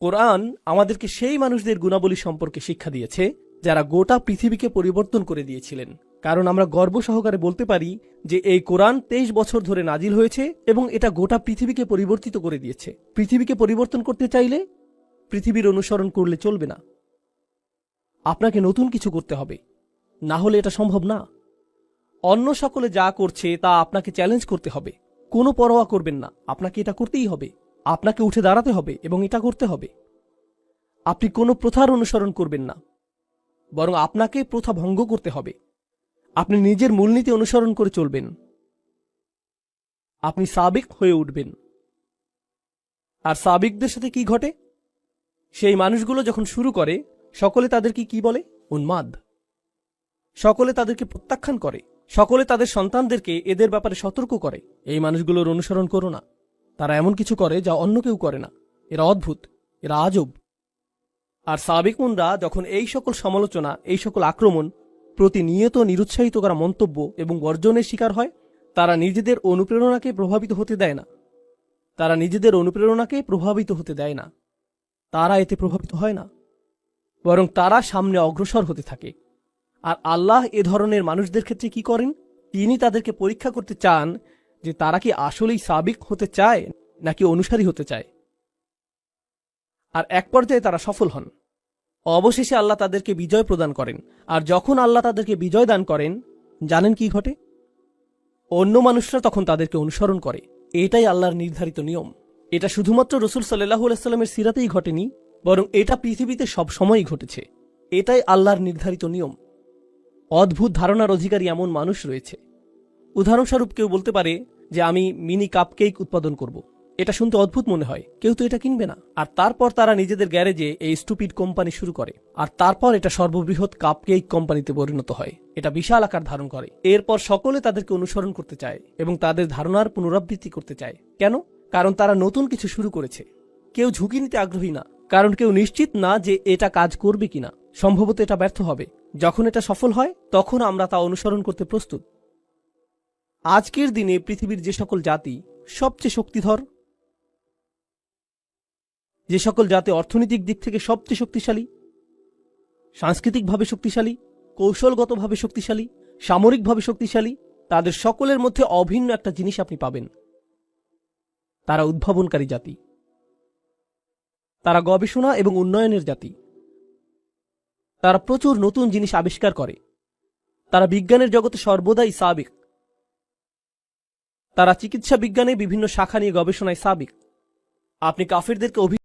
কোরআন আমাদেরকে সেই মানুষদের গুণাবলী সম্পর্কে শিক্ষা দিয়েছে যারা গোটা পৃথিবীকে পরিবর্তন করে দিয়েছিলেন। কারণ আমরা গর্ব সহকারে বলতে পারি যে এই কোরআন 23 বছর ধরে নাজিল হয়েছে এবং এটা গোটা পৃথিবীকে পরিবর্তিত করে দিয়েছে। পৃথিবীকে পরিবর্তন করতে চাইলে পৃথিবীর অনুসরণ করলে চলবে না, আপনাকে নতুন কিছু করতে হবে, না হলে এটা সম্ভব না। অন্য সকলে যা করছে তা আপনাকে চ্যালেঞ্জ করতে হবে। কোনো পরোয়া করবেন না, আপনাকে এটা করতেই হবে। আপনাকে উঠে দাঁড়াতে হবে এবং এটা করতে হবে। আপনি কোনো প্রথার অনুসরণ করবেন না, বরং আপনাকে প্রথা ভঙ্গ করতে হবে। আপনি নিজের মূলনীতি অনুসরণ করে চলবেন। আপনি সাবিক হয়ে উঠবেন। আর সাবিকদের সাথে কি ঘটে? সেই মানুষগুলো যখন শুরু করে, সকলে তাদেরকে কি বলে? উন্মাদ। সকলে তাদেরকে প্রত্যাখ্যান করে। সকলে তাদের সন্তানদেরকে এদের ব্যাপারে সতর্ক করে, এই মানুষগুলোর অনুসরণ করো না। তারা এমন কিছু করে যা অন্য কেউ করে না। এরা অদ্ভুত, এরা আজব। আর সাবিকুনরা যখন এই সকল সমালোচনা, এই সকল আক্রমণ, প্রতিনিয়ত নিরুৎসাহিত করা মন্তব্য এবং বর্জনের শিকার হয়, তারা নিজেদের অনুপ্রেরণাকে প্রভাবিত হতে দেয় না। তারা নিজেদের অনুপ্রেরণাকে প্রভাবিত হতে দেয় না। তারা এতে প্রভাবিত হয় না, বরং তারা সামনে অগ্রসর হতে থাকে। আর আল্লাহ এ ধরনের মানুষদের ক্ষেত্রে কি করেন? তিনি তাদেরকে পরীক্ষা করতে চান যে তারা কি আসলেই সাবিক হতে চায় নাকি অনুসারী হতে চায়। আর এক পর্যায়ে তারা সফল হন। অবশেষে আল্লাহ তাদেরকে বিজয় প্রদান করেন। আর যখন আল্লাহ তাদেরকে বিজয় দান করেন, জানেন কি ঘটে? অন্য মানুষরা তখন তাদেরকে অনুসরণ করে। এটাই আল্লাহর নির্ধারিত নিয়ম। এটা শুধুমাত্র রাসূল সাল্লাল্লাহু আলাইহি ওয়াসাল্লামের সিরাতেই ঘটেনি, বরং এটা পৃথিবীতে সব সময়ই ঘটেছে। এটাই আল্লাহর নির্ধারিত নিয়ম। অদ্ভুত ধারণার অধিকারী এমন মানুষ রয়েছে। উদাহরণস্বরূপ কেউ বলতে পারে যে আমি মিনি কাপকেক উৎপাদন করব। এটা শুনতে অদ্ভুত মনে হয়, কেউ তো এটা কিনবে না। আর তারপর তারা নিজেদের গ্যারেজে এই স্টুপিড কোম্পানি শুরু করে। আর তারপর এটা সর্ববৃহৎ কাপকেক কোম্পানিতে পরিণত হয়। এটা বিশাল আকার ধারণ করে। এরপর সকলে তাদেরকে অনুসরণ করতে চায় এবং তাদের ধারণার পুনরাবৃত্তি করতে চায়। কেন? কারণ তারা নতুন কিছু শুরু করেছে। কেউ ঝুঁকি নিতে আগ্রহী না, কারণ কেউ নিশ্চিত না যে এটা কাজ করবে কিনা। সম্ভবত এটা ব্যর্থ হবে। যখন এটা সফল হয়, তখন আমরা তা অনুসরণ করতে প্রস্তুত। আজকের দিনে পৃথিবীর যে সকল জাতি সবচেয়ে শক্তিধর, যে সকল জাতি অর্থনৈতিক দিক থেকে সবচেয়ে শক্তিশালী, সাংস্কৃতিকভাবে শক্তিশালী, কৌশলগতভাবে শক্তিশালী, সামরিকভাবে শক্তিশালী, তাদের সকলের মধ্যে অভিন্ন একটা জিনিস আপনি পাবেন। তারা উদ্ভাবনকারী জাতি। তারা গবেষণা এবং উন্নয়নের জাতি। তারা প্রচুর নতুন জিনিস আবিষ্কার করে। তারা বিজ্ঞানের জগতে সর্বদাই সাবিক। তারা চিকিৎসা বিজ্ঞানে বিভিন্ন শাখা নিয়ে গবেষণায় সাবিক। আপনি কাফেরদেরকে